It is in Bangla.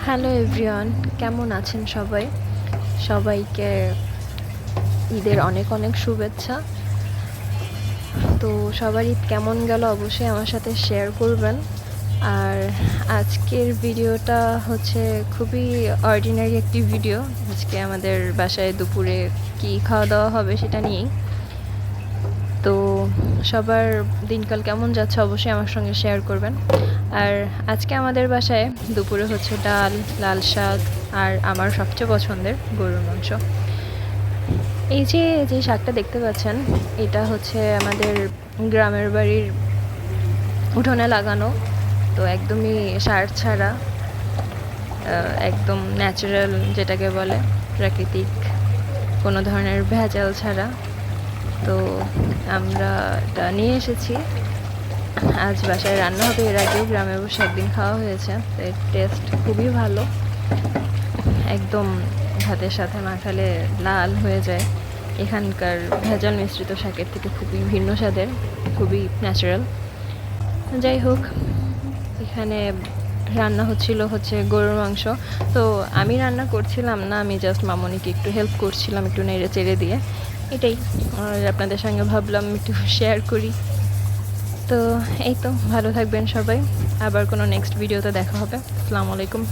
হ্যালো এভরিওয়ান, কেমন আছেন সবাই? সবাইকে ঈদের অনেক অনেক শুভেচ্ছা। তো সবার ঈদ কেমন গেল অবশ্যই আমার সাথে শেয়ার করবেন। আর আজকের ভিডিওটা হচ্ছে খুবই অর্ডিনারি একটি ভিডিও। আজকে আমাদের বাসায় দুপুরে কি খাওয়া দাওয়া হবে সেটা নিয়েই। তো সবার দিনকাল কেমন যাচ্ছে অবশ্যই আমার সঙ্গে শেয়ার করবেন। আর আজকে আমাদের বাসায় দুপুরে হচ্ছে ডাল, লাল শাক আর আমার সবচেয়ে পছন্দের গরুর মাংস। এই যে যে শাকটা দেখতে পাচ্ছেন, এটা হচ্ছে আমাদের গ্রামের বাড়ির উঠোনে লাগানো। তো একদমই সার ছাড়া, একদম ন্যাচারাল যেটাকে বলে, প্রাকৃতিক, কোনো ধরনের ভেজাল ছাড়া। তো আমরা এটা নিয়ে এসেছি, আজ বাসায় রান্না হবে। এর আগেও গ্রামে বসে একদিন খাওয়া হয়েছে, তো এর টেস্ট খুবই ভালো। একদম ভাতের সাথে মাখালে লাল হয়ে যায়। এখানকার ভেজাল মিশ্রিত শাকের থেকে খুবই ভিন্ন স্বাদের, খুবই ন্যাচারাল। যাই হোক, এখানে রান্না হচ্ছে গরুর মাংস। তো আমি রান্না করছিলাম না, আমি জাস্ট মামনিকে একটু হেল্প করছিলাম, একটু নেড়ে চেড়ে দিয়ে। এটাই, আর আপনাদের সঙ্গে ভাবলাম একটু শেয়ার করি। তো এই তো, ভালো থাকবেন সবাই। আবার কোনো নেক্সট ভিডিওতে দেখা হবে। আসসালামু আলাইকুম।